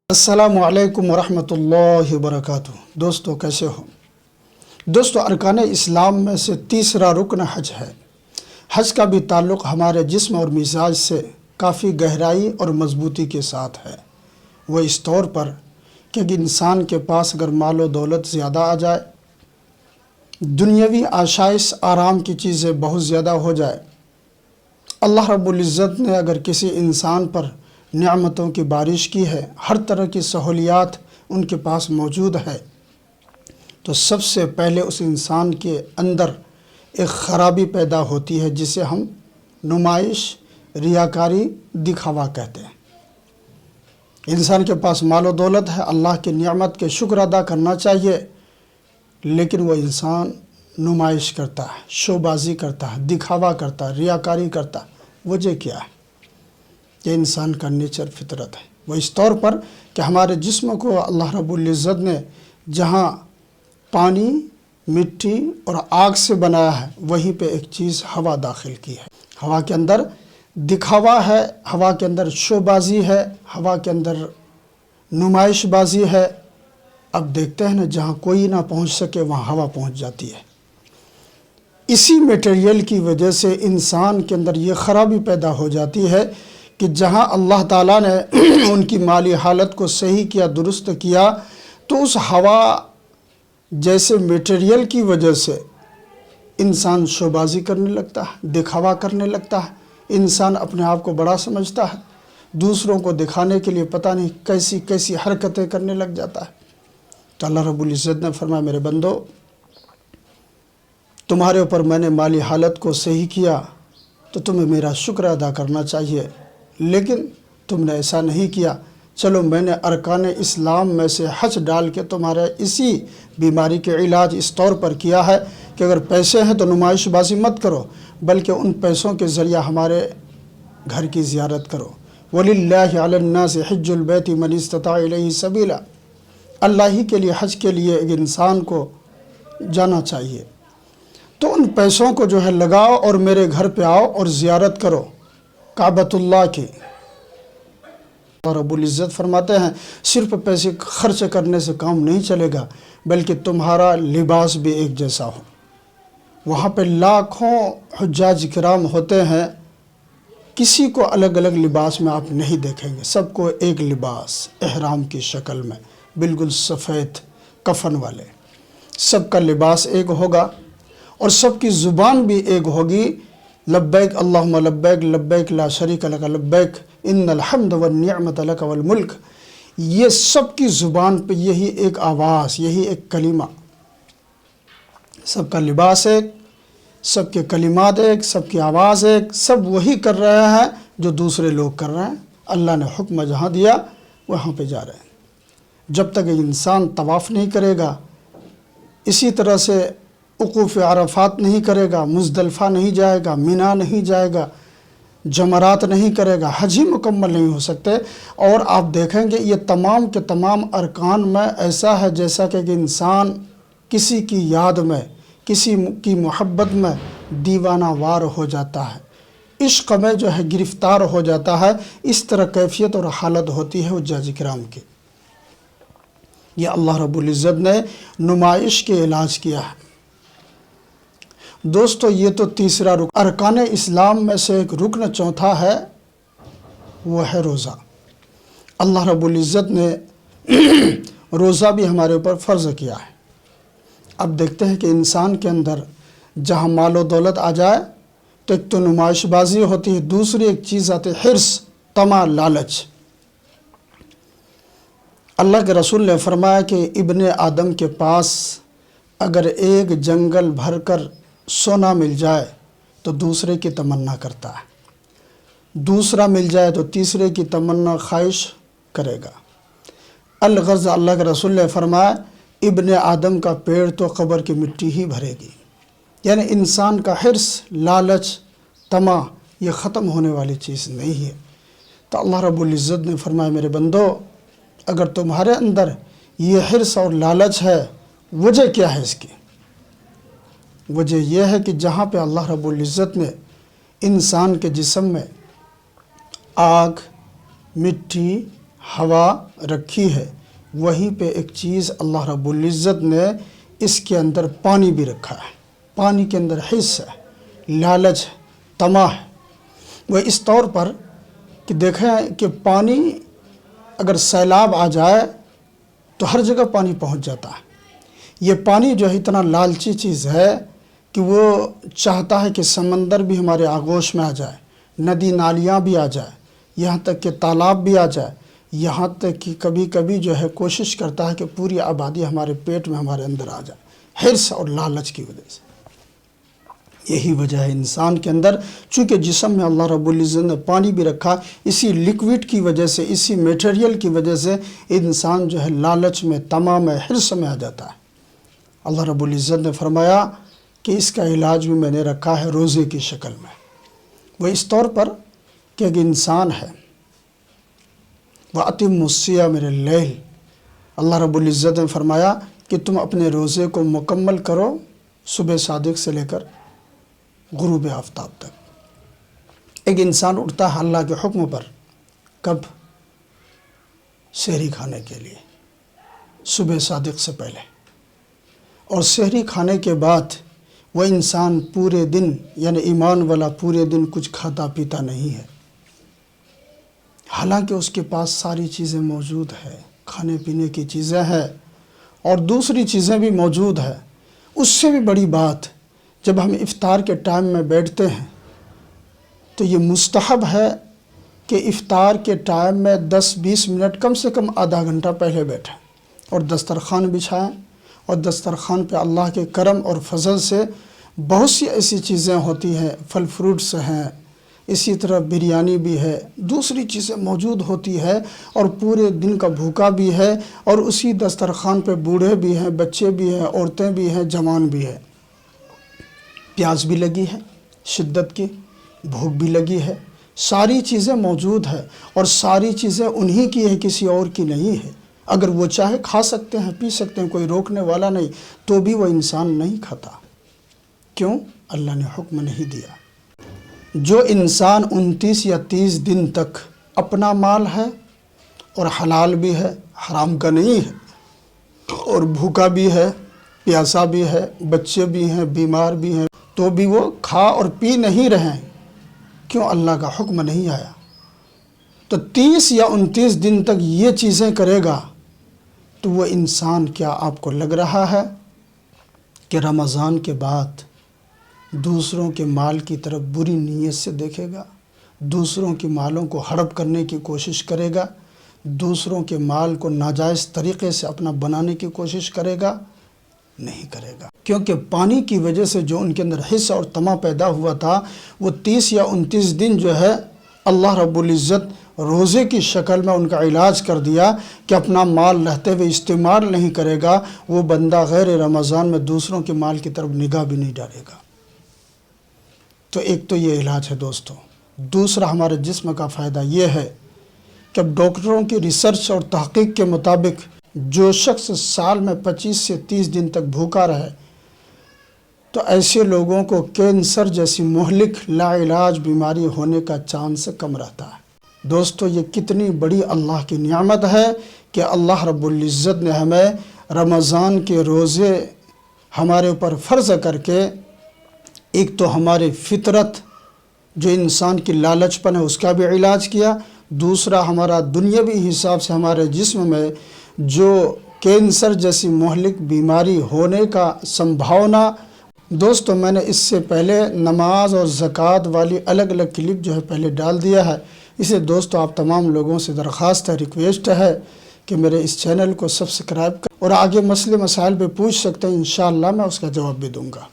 السلام علیکم ورحمۃ اللہ وبرکاتہ۔ دوستو کیسے ہو؟ دوستو ارکان اسلام میں سے تیسرا رکن حج ہے۔ حج کا بھی تعلق ہمارے جسم اور مزاج سے کافی گہرائی اور مضبوطی کے ساتھ ہے۔ وہ اس طور پر کہ انسان کے پاس اگر مال و دولت زیادہ آ جائے، دنیاوی آشائش آرام کی چیزیں بہت زیادہ ہو جائے، اللہ رب العزت نے اگر کسی انسان پر نعمتوں کی بارش کی ہے، ہر طرح کی سہولیات ان کے پاس موجود ہے، تو سب سے پہلے اس انسان کے اندر ایک خرابی پیدا ہوتی ہے جسے ہم نمائش، ریاکاری، دکھاوا کہتے ہیں۔ انسان کے پاس مال و دولت ہے، اللہ کی نعمت کے شکر ادا کرنا چاہیے، لیکن وہ انسان نمائش کرتا ہے، شو بازی کرتا ہے، دکھاوا کرتا ہے، ریاکاری کرتا ہے۔ وجہ کیا ہے؟ یہ انسان کا نیچر فطرت ہے۔ وہ اس طور پر کہ ہمارے جسم کو اللہ رب العزت نے جہاں پانی، مٹی اور آگ سے بنایا ہے، وہیں پہ ایک چیز ہوا داخل کی ہے۔ ہوا کے اندر دکھاوا ہے، ہوا کے اندر شو بازی ہے، ہوا کے اندر نمائش بازی ہے۔ اب دیکھتے ہیں نا، جہاں کوئی نہ پہنچ سکے وہاں ہوا پہنچ جاتی ہے۔ اسی میٹیریل کی وجہ سے انسان کے اندر یہ خرابی پیدا ہو جاتی ہے کہ جہاں اللہ تعالیٰ نے ان کی مالی حالت کو صحیح کیا، درست کیا، تو اس ہوا جیسے میٹیریل کی وجہ سے انسان شو بازی کرنے لگتا ہے، دکھاوا کرنے لگتا ہے، انسان اپنے آپ کو بڑا سمجھتا ہے، دوسروں کو دکھانے کے لیے پتہ نہیں کیسی کیسی حرکتیں کرنے لگ جاتا ہے۔ تو اللہ رب العزت نے فرمایا، میرے بندو، تمہارے اوپر میں نے مالی حالت کو صحیح کیا تو تمہیں میرا شکر ادا کرنا چاہیے، لیکن تم نے ایسا نہیں کیا۔ چلو میں نے ارکان اسلام میں سے حج ڈال کے تمہارے اسی بیماری کے علاج اس طور پر کیا ہے کہ اگر پیسے ہیں تو نمائش بازی مت کرو، بلکہ ان پیسوں کے ذریعہ ہمارے گھر کی زیارت کرو۔ وَلِلَّهِ عَلَى النَّاسِ حِجُّ الْبَيْتِ مَنِ اسْتَطَاعَ إِلَيْهِ سَبِيلًا۔ اللہ ہی کے لیے حج کے لیے ایک انسان کو جانا چاہیے، تو ان پیسوں کو جو ہے لگاؤ اور میرے گھر پہ آؤ اور زیارت کرو کعبۃ اللہ کی۔ اور رب العزت فرماتے ہیں صرف پیسے خرچ کرنے سے کام نہیں چلے گا، بلکہ تمہارا لباس بھی ایک جیسا ہو۔ وہاں پہ لاکھوں حجاج کرام ہوتے ہیں، کسی کو الگ الگ لباس میں آپ نہیں دیکھیں گے، سب کو ایک لباس احرام کی شکل میں، بالکل سفید کفن والے، سب کا لباس ایک ہوگا اور سب کی زبان بھی ایک ہوگی، لبیک اللہم لبیک لبیک لا شریک لک لبیک ان الحمد والنعمت لک والملک۔ یہ سب کی زبان پہ یہی ایک آواز، یہی ایک کلمہ، سب کا لباس ایک، سب کے کلمات ایک، سب کی آواز ایک، سب وہی کر رہے ہیں جو دوسرے لوگ کر رہے ہیں۔ اللہ نے حکم جہاں دیا وہاں پہ جا رہے ہیں۔ جب تک انسان طواف نہیں کرے گا، اسی طرح سے وقوف عرفات نہیں کرے گا، مزدلفہ نہیں جائے گا، مینا نہیں جائے گا، جمرات نہیں کرے گا، حج ہی مکمل نہیں ہو سکتے۔ اور آپ دیکھیں گے یہ تمام کے تمام ارکان میں ایسا ہے جیسا کہ انسان کسی کی یاد میں، کسی کی محبت میں دیوانہ وار ہو جاتا ہے، عشق میں جو ہے گرفتار ہو جاتا ہے۔ اس طرح کیفیت اور حالت ہوتی ہے حجاج کرام کی۔ یہ اللہ رب العزت نے نمائش کے علاج کیا ہے۔ دوستو یہ تو تیسرا رکن، ارکان اسلام میں سے ایک رکن چوتھا ہے، وہ ہے روزہ۔ اللہ رب العزت نے روزہ بھی ہمارے اوپر فرض کیا ہے۔ اب دیکھتے ہیں کہ انسان کے اندر جہاں مال و دولت آ جائے تو ایک تو نمائش بازی ہوتی ہے، دوسری ایک چیز آتی ہے حرص، طمع، لالچ۔ اللہ کے رسول نے فرمایا کہ ابن آدم کے پاس اگر ایک جنگل بھر کر سونا مل جائے تو دوسرے کی تمنا کرتا ہے، دوسرا مل جائے تو تیسرے کی تمنا خواہش کرے گا۔ الغرض اللہ کے رسول نے فرمایا ابن آدم کا پیڑ تو قبر کی مٹی ہی بھرے گی۔ یعنی انسان کا حرص، لالچ، طمع یہ ختم ہونے والی چیز نہیں ہے۔ تو اللہ رب العزت نے فرمایا، میرے بندو، اگر تمہارے اندر یہ حرص اور لالچ ہے، وجہ کیا ہے اس کی؟ وجہ یہ ہے کہ جہاں پہ اللہ رب العزت نے انسان کے جسم میں آگ، مٹی، ہوا رکھی ہے وہیں پہ ایک چیز اللہ رب العزت نے اس کے اندر پانی بھی رکھا ہے۔ پانی کے اندر حس ہے، لالچ ہے، طمع ہے۔ وہ اس طور پر کہ دیکھیں کہ پانی اگر سیلاب آ جائے تو ہر جگہ پانی پہنچ جاتا ہے۔ یہ پانی جو ہے اتنا لالچی چیز ہے کہ وہ چاہتا ہے کہ سمندر بھی ہمارے آغوش میں آ جائے، ندی نالیاں بھی آ جائے، یہاں تک کہ تالاب بھی آ جائے، یہاں تک کہ کبھی کبھی جو ہے کوشش کرتا ہے کہ پوری آبادی ہمارے پیٹ میں ہمارے اندر آ جائے، حرص اور لالچ کی وجہ سے۔ یہی وجہ ہے انسان کے اندر، چونکہ جسم میں اللہ رب العزت نے پانی بھی رکھا، اسی لیکوڈ کی وجہ سے، اسی میٹیریل کی وجہ سے انسان جو ہے لالچ میں، طمع میں، حرص میں آ جاتا ہے۔ اللہ رب العزت نے فرمایا کہ اس کا علاج بھی میں نے رکھا ہے روزے کی شکل میں۔ وہ اس طور پر کہ ایک انسان ہے، وَأَتِمُّ الصِّيَامَ مِنَ اللَّيْلِ، اللہ رب العزت نے فرمایا کہ تم اپنے روزے کو مکمل کرو صبح صادق سے لے کر غروب آفتاب تک۔ ایک انسان اٹھتا ہے اللہ کے حکم پر، کب؟ سحری کھانے کے لیے، صبح صادق سے پہلے، اور سحری کھانے کے بعد وہ انسان پورے دن، یعنی ایمان والا پورے دن کچھ کھاتا پیتا نہیں ہے، حالانکہ اس کے پاس ساری چیزیں موجود ہیں، کھانے پینے کی چیزیں ہیں اور دوسری چیزیں بھی موجود ہیں۔ اس سے بھی بڑی بات، جب ہم افطار کے ٹائم میں بیٹھتے ہیں تو یہ مستحب ہے کہ افطار کے ٹائم میں 10-20 منٹ، کم سے کم آدھا گھنٹہ پہلے بیٹھیں اور دسترخوان بچھائیں، اور دسترخوان پہ اللہ کے کرم اور فضل سے بہت سی ایسی چیزیں ہوتی ہیں، پھل فروٹس ہیں، اسی طرح بریانی بھی ہے، دوسری چیزیں موجود ہوتی ہے، اور پورے دن کا بھوکا بھی ہے، اور اسی دسترخوان پہ بوڑھے بھی ہیں، بچے بھی ہیں، عورتیں بھی ہیں، جوان بھی ہیں۔ پیاس بھی لگی ہے شدت کی، بھوک بھی لگی ہے، ساری چیزیں موجود ہیں، اور ساری چیزیں انہی کی ہے، کسی اور کی نہیں ہے۔ اگر وہ چاہے کھا سکتے ہیں، پی سکتے ہیں، کوئی روکنے والا نہیں، تو بھی وہ انسان نہیں کھاتا۔ کیوں؟ اللہ نے حکم نہیں دیا۔ جو انسان 29 یا 30 دن تک اپنا مال ہے اور حلال بھی ہے، حرام کا نہیں ہے، اور بھوکا بھی ہے، پیاسا بھی ہے، بچے بھی ہیں، بیمار بھی ہیں، تو بھی وہ کھا اور پی نہیں رہے، کیوں؟ اللہ کا حکم نہیں آیا۔ تو 30 یا 29 دن تک یہ چیزیں کرے گا تو وہ انسان، کیا آپ کو لگ رہا ہے کہ رمضان کے بعد دوسروں کے مال کی طرف بری نیت سے دیکھے گا، دوسروں کے مالوں کو ہڑپ کرنے کی کوشش کرے گا، دوسروں کے مال کو ناجائز طریقے سے اپنا بنانے کی کوشش کرے گا؟ نہیں کرے گا، کیونکہ پانی کی وجہ سے جو ان کے اندر حس اور طمع پیدا ہوا تھا، وہ 30 یا 29 دن جو ہے اللہ رب العزت روزے کی شکل میں ان کا علاج کر دیا کہ اپنا مال رہتے ہوئے استعمال نہیں کرے گا، وہ بندہ غیر رمضان میں دوسروں کے مال کی طرف نگاہ بھی نہیں ڈالے گا۔ تو ایک تو یہ علاج ہے دوستو۔ دوسرا ہمارے جسم کا فائدہ یہ ہے کہ اب ڈاکٹروں کی ریسرچ اور تحقیق کے مطابق جو شخص سال میں 25 سے 30 دن تک بھوکا رہے تو ایسے لوگوں کو کینسر جیسی مہلک لا علاج بیماری ہونے کا چانس کم رہتا ہے۔ دوستو یہ کتنی بڑی اللہ کی نعمت ہے کہ اللہ رب العزت نے ہمیں رمضان کے روزے ہمارے اوپر فرض کر کے، ایک تو ہماری فطرت جو انسان کی لالچ پن ہے اس کا بھی علاج کیا، دوسرا ہمارا دنیاوی حساب سے ہمارے جسم میں جو کینسر جیسی مہلک بیماری ہونے کا سنبھاونا۔ دوستو میں نے اس سے پہلے نماز اور زکوٰۃ والی الگ الگ کلپ جو ہے پہلے ڈال دیا ہے، اسے دوستو آپ تمام لوگوں سے درخواست ہے، ریکویسٹ ہے کہ میرے اس چینل کو سبسکرائب کر اور آگے مسئلے مسائل پہ پوچھ سکتے ہیں، انشاءاللہ میں اس کا جواب بھی دوں گا۔